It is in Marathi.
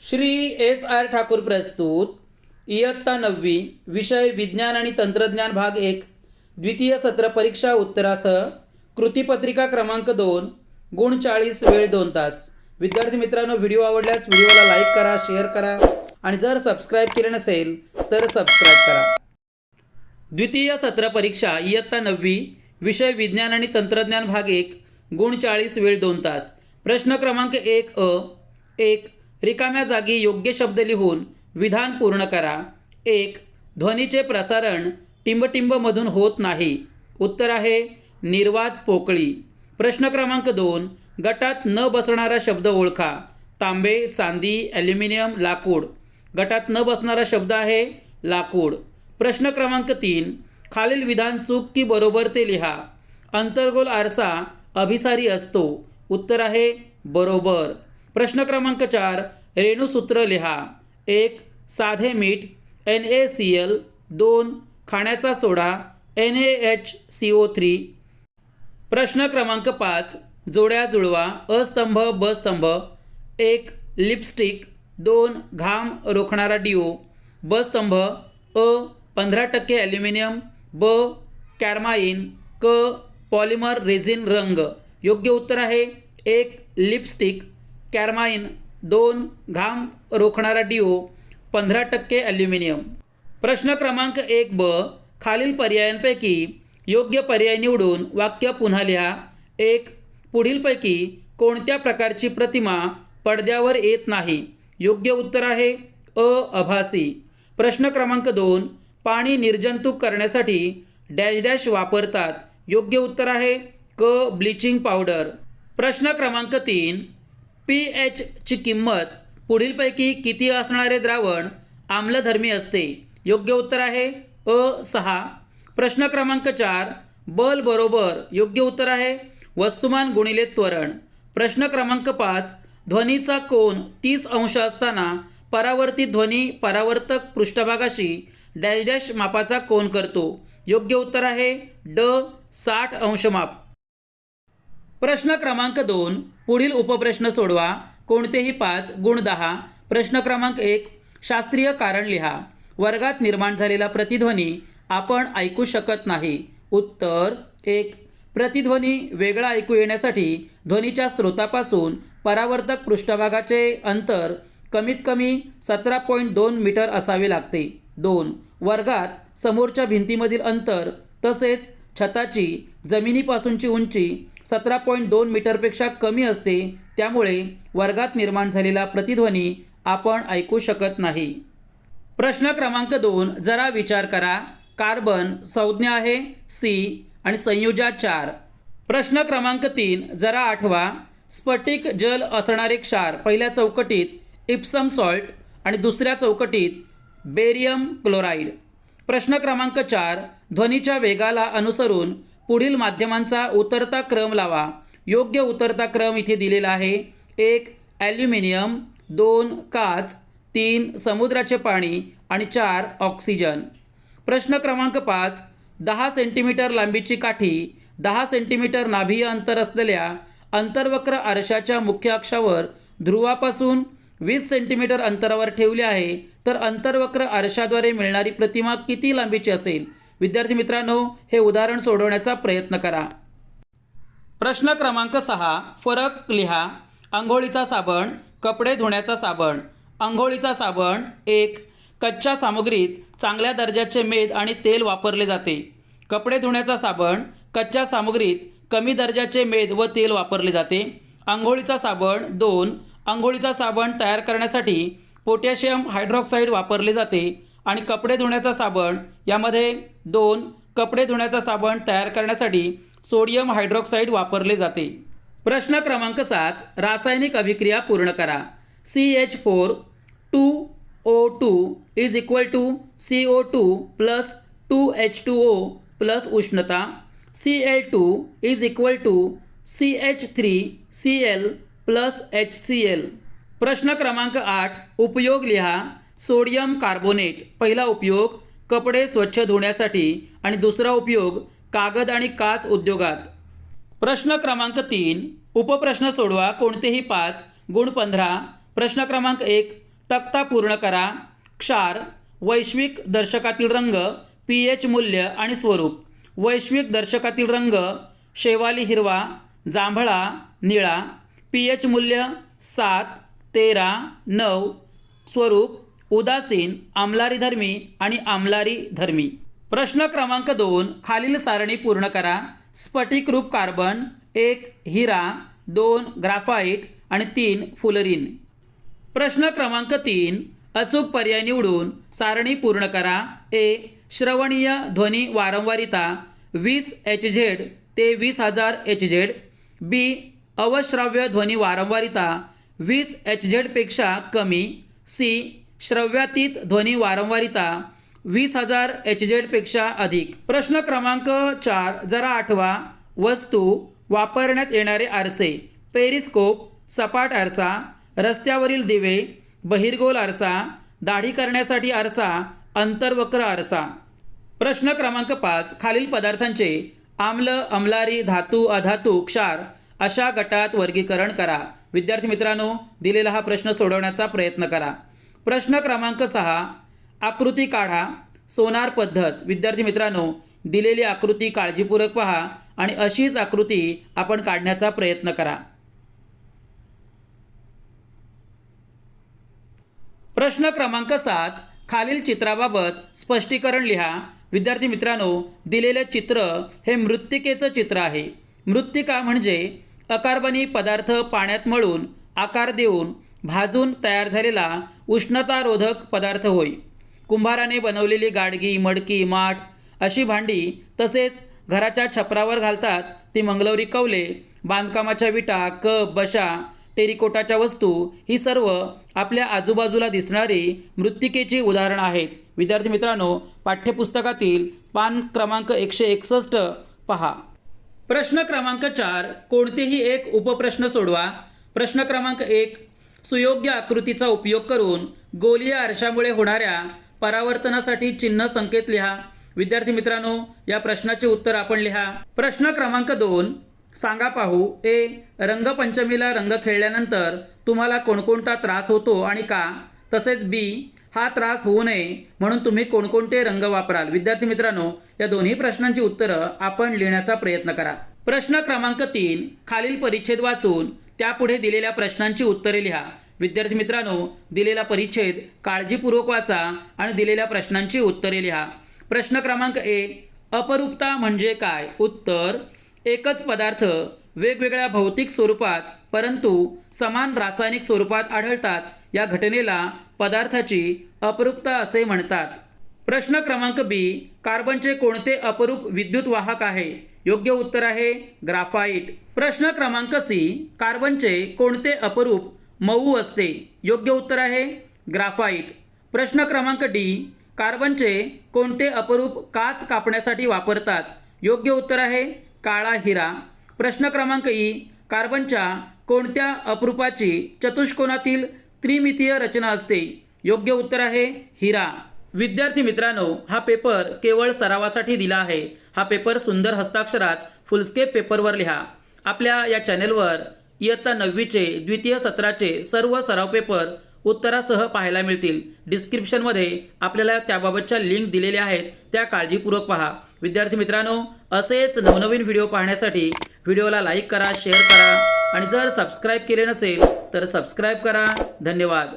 श्री एस आर ठाकूर प्रस्तुत इयत्ता 9वी विषय विज्ञान आणि तंत्रज्ञान भाग 1 द्वितीय सत्र परीक्षा उत्तरासह कृतीपत्रिका क्रमांक 2 गुण 40 वेळ 2 तास। विद्यार्थी मित्रांनो, व्हिडिओ आवडल्यास व्हिडिओला लाईक करा, शेअर करा आणि जर सबस्क्राईब केले नसेल तर सबस्क्राईब करा। द्वितीय सत्र परीक्षा इयत्ता 9वी विषय विज्ञान आणि तंत्रज्ञान भाग 1 गुण 40 वेळ 2 तास। प्रश्न क्रमांक 1 अ 1 रिकाम्या जागी योग्य शब्द लिहून विधान पूर्ण करा। 1 ध्वनीचे प्रसारण टिंबटिंबमधून होत नाही। उत्तर आहे निर्वात पोकळी। प्रश्न क्रमांक 2 गटात न बसणारा शब्द ओळखा। तांबे, चांदी, ॲल्युमिनियम, लाकूड। गटात न बसणारा शब्द आहे लाकूड। प्रश्न क्रमांक 3 खालील विधान चूक की बरोबर ते लिहा। अंतर्गोल आरसा अभिसारी असतो। उत्तर आहे बरोबर। प्रश्न क्रमांक 4 रेणुसूत्र लिहा। 1 साधे मीठ NaCl, 2 खाण्याचा सोडा NaHCO3। प्रश्न क्रमांक 5 जोड्या जुळवा। अ स्तंभ ब स्तंभ। 1 लिपस्टिक, 2 घाम रोखणारा डिओ। ब स्तंभ अ 15% ॲल्युमिनियम, ब कॅरमाइन, क पॉलिमर रेझिन रंग। योग्य उत्तर आहे 1 लिपस्टिक, कॅरमाइन, 2 घाम रोखणारा डिओ, 15% ॲल्युमिनियम। प्रश्न क्रमांक 1 ब खालील पर्यायांपैकी योग्य पर्याय निवडून वाक्य पुन्हा लिहा। 1 पुढीलपैकी कोणत्या प्रकारची प्रतिमा पडद्यावर येत नाही। योग्य उत्तर आहे अ आभासी। प्रश्न क्रमांक 2 पाणी निर्जंतुक करण्यासाठी डॅश डॅश वापरतात। योग्य उत्तर आहे क ब्लिचिंग पावडर। प्रश्न क्रमांक 3 pH ची किंमत पुढीलपैकी किती असणारे द्रावण आम्लधर्मी असते। योग्य उत्तर आहे अ 6। प्रश्न क्रमांक 4 बल बरोबर। योग्य उत्तर आहे वस्तुमान गुणिले त्वरण। प्रश्न क्रमांक 5 ध्वनीचा कोन 30 अंश असताना परावर्तित ध्वनी परावर्तक पृष्ठभागाशी डॅश डॅश मापाचा कोन करतो। योग्य उत्तर आहे ड 60 अंश माप। प्रश्न क्रमांक 2 पुढील उपप्रश्न सोडवा। कोणतेही 5 गुण 10। प्रश्न क्रमांक 1 शास्त्रीय कारण लिहा। वर्गात निर्माण झालेला प्रतिध्वनी आपण ऐकू शकत नाही। उत्तर 1 प्रतिध्वनी वेगळा ऐकू येण्यासाठी ध्वनीच्या स्रोतापासून परावर्तक पृष्ठभागाचे अंतर कमीत कमी 17.2 मीटर असावे लागते। 2 वर्गात समोरच्या भिंतीमधील अंतर तसेच छताची जमिनीपासूनची उंची 17.2 मीटरपेक्षा कमी असते, त्यामुळे वर्गात निर्माण झालेला प्रतिध्वनी आपण ऐकू शकत नाही। प्रश्न क्रमांक 2 जरा विचार करा। कार्बन संज्ञा आहे सी आणि संयुजा 4। प्रश्न क्रमांक 3 जरा आठवा। स्फटिक जल असणारे क्षार पहिल्या चौकटीत इप्सम सॉल्ट आणि दुसऱ्या चौकटीत बेरियम क्लोराईड। प्रश्न क्रमांक 4 ध्वनीच्या वेगाला अनुसरून पुढील माध्यमांचा उतरता क्रम लावा। योग्य उतरता क्रम इथे दिलेला आहे। 1 ॲल्युमिनियम, 2 काच, 3 समुद्राचे पाणी आणि 4 ऑक्सिजन। प्रश्न क्रमांक 5 10 सेंटीमीटर लांबीची काठी 10 सेंटीमीटर नाभीय अंतर असलेल्या अंतर्वक्र आरशाच्या मुख्य अक्षावर ध्रुवापासून 20 सेंटीमीटर अंतरावर ठेवले आहे, तर अंतर्वक्र आरशाद्वारे मिळणारी प्रतिमा किती लांबीची असेल? विद्यार्थी मित्रांनो, हे उदाहरण सोडवण्याचा प्रयत्न करा। प्रश्न क्रमांक 6 फरक लिहा। अंघोळीचा साबण, कपडे धुण्याचा साबण। अंघोळीचा साबण 1 कच्च्या सामग्रीत चांगल्या दर्जाचे मेद आणि तेल वापरले जाते। कपडे धुण्याचा साबण कच्च्या सामग्रीत कमी दर्जाचे मेद व तेल वापरले जाते। अंघोळीचा साबण 2 अंघोळीचा साबण तयार करण्यासाठी पोटॅशियम हायड्रॉक्साईड वापरले जाते आणि कपडे धुण्याचा साबण यामध्ये 2 कपडे धुण्याचा साबण तयार करण्यासाठी सोडियम हायड्रॉक्साईड वापरले जाते। प्रश्न क्रमांक 7 रासायनिक अभिक्रिया पूर्ण करा। CH4 2O2 is equal to CO2 plus 2H2O plus उष्णता। Cl2 is equal to CH3Cl plus HCl। प्रश्न क्रमांक 8 उपयोग लिहा। सोडियम कार्बोनेट पहिला उपयोग कपडे स्वच्छ धुण्यासाठी आणि दुसरा उपयोग कागद आणि काच उद्योगात। प्रश्न क्रमांक 3 उपप्रश्न सोडवा। कोणतेही 5 गुण 15। प्रश्न क्रमांक 1 तक्ता पूर्ण करा. क्षार, वैश्विक दर्शकातील रंग, pH मूल्य आणि स्वरूप. वैश्विक दर्शकातील रंग शेवाली हिरवा, जांभळा, निळा. pH मूल्य 7, 13, 9. स्वरूप उदासीन, आम्लारीधर्मी आणि आम्लारीधर्मी. प्रश्न क्रमांक 2 खालील सारणी पूर्ण करा. स्फटिकरूप कार्बन, 1 हिरा, 2 ग्राफाईट आणि 3 फुलरीन. प्रश्न क्रमांक 3 अचूक पर्याय निवडून सारणी पूर्ण करा. ए श्रवणीय ध्वनी वारंवारिता 20 Hz ते 20,000 Hz. बी अवश्राव्य ध्वनी वारंवारिता 20 Hz पेक्षा कमी. सी श्रव्यातीत ध्वनी वारंवारिता 20,000 Hz पेक्षा अधिक. प्रश्न क्रमांक 4 जरा आठवा. वस्तू, वापरण्यात येणारे आरसे, पेरिस्कोप, सपाट आरसा, रस्त्यावरील दिवे, बहिर्गोल आरसा, दाढी करण्यासाठी आरसा, अंतर्वक्र आरसा. प्रश्न क्रमांक 5 खालील पदार्थांचे आम्ल, अम्लारी, धातू, अधातू, क्षार अशा गटात वर्गीकरण करा. विद्यार्थी मित्रांनो, दिलेला हा प्रश्न सोडवण्याचा प्रयत्न करा. प्रश्न क्रमांक 6 आकृती काढा. सोनार पद्धत. विद्यार्थी मित्रांनो, दिलेली आकृती काळजीपूर्वक पहा आणि अशीच आकृती आपण काढण्याचा प्रयत्न करा. प्रश्न क्रमांक 7 खालील चित्राबाबत स्पष्टीकरण लिहा. विद्यार्थी मित्रांनो, दिलेले चित्र हे मृत्तिकेचं चित्र आहे. मृत्तिका म्हणजे अकार्बनी पदार्थ पाण्यात मळून आकार देऊन भाजून तयार झालेला उष्णतारोधक पदार्थ होय. कुंभाराने बनवलेली गाडगी, मडकी, माठ अशी भांडी, तसेच घराच्या छपरावर घालतात ती मंगलवरी कौले, बांधकामाच्या विटा, कप, बशा, टेरिकोटाच्या वस्तू ही सर्व आपल्या आजूबाजूला दिसणारी मृत्तिकेची उदाहरणं आहेत. विद्यार्थी मित्रांनो, पाठ्यपुस्तकातील पान क्रमांक 161 पहा. प्रश्न क्रमांक 4 कोणतेही एक उपप्रश्न सोडवा. प्रश्न क्रमांक 1 सुयोग्य आकृतीचा उपयोग करून गोलीय आरशामुळे होणाऱ्या परावर्तनासाठी चिन्ह संकेत लिहा. विद्यार्थी मित्रांनो, या प्रश्नाचे उत्तर आपण लिहा. प्रश्न क्रमांक 2 सांगा पाहू. ए रंगपंचमीला रंग खेळल्यानंतर तुम्हाला कोणकोणता त्रास होतो आणि का? तसेच बी हा त्रास होऊ नये म्हणून तुम्ही कोणकोणते रंग वापराल? विद्यार्थी मित्रांनो, या दोन्ही प्रश्नांची उत्तरं आपण लिहिण्याचा प्रयत्न करा. प्रश्न क्रमांक 3 खालील परिच्छेद वाचून त्यापुढे दिलेल्या प्रश्नांची उत्तरे लिहा. विद्यार्थी मित्रांनो, दिलेला परिच्छेद काळजीपूर्वक वाचा आणि दिलेल्या प्रश्नांची उत्तरे लिहा. प्रश्न क्रमांक 1 अपरूपता म्हणजे काय? उत्तर एकच पदार्थ वेगवेगळ्या भौतिक स्वरूपात परंतु समान रासायनिक स्वरूपात आढळतात या घटनेला पदार्थाची अपरूपता असे म्हणतात. प्रश्न क्रमांक बी कार्बनचे कोणते अपरूप विद्युत वाहक आहे? योग्य उत्तर आहे ग्राफाईट. प्रश्न क्रमांक सी कार्बनचे कोणते अपरूप मऊ असते? योग्य उत्तर आहे ग्राफाईट. प्रश्न क्रमांक डी कार्बनचे कोणते अपरूप काच कापण्यासाठी वापरतात? योग्य उत्तर आहे काळा हिरा. प्रश्न क्रमांक ई कार्बनच्या कोणत्या अपरूपाची चतुष्कोनातील त्रिमितीय रचना असते? योग्य उत्तर आहे हिरा. विद्यार्थी मित्रांनो, हा पेपर केवळ सरावासाठी दिला आहे. हा पेपर सुंदर हस्ताक्षरात फुलस्केप पेपरवर लिहा. आपल्या या चॅनेलवर इयत्ता 9वीचे द्वितीय सत्राचे सर्व सराव पेपर उत्तरासह पाहायला मिळतील. डिस्क्रिप्शनमध्ये आपल्याला त्याबाबतच्या लिंक दिलेल्या आहेत, त्या काळजीपूर्वक पहा. विद्यार्थी मित्रांनो, असेच नवनवीन व्हिडिओ पाहण्यासाठी व्हिडिओला लाईक करा, शेअर करा आणि जर सबस्क्राईब केले नसेल तर सबस्क्राईब करा. धन्यवाद.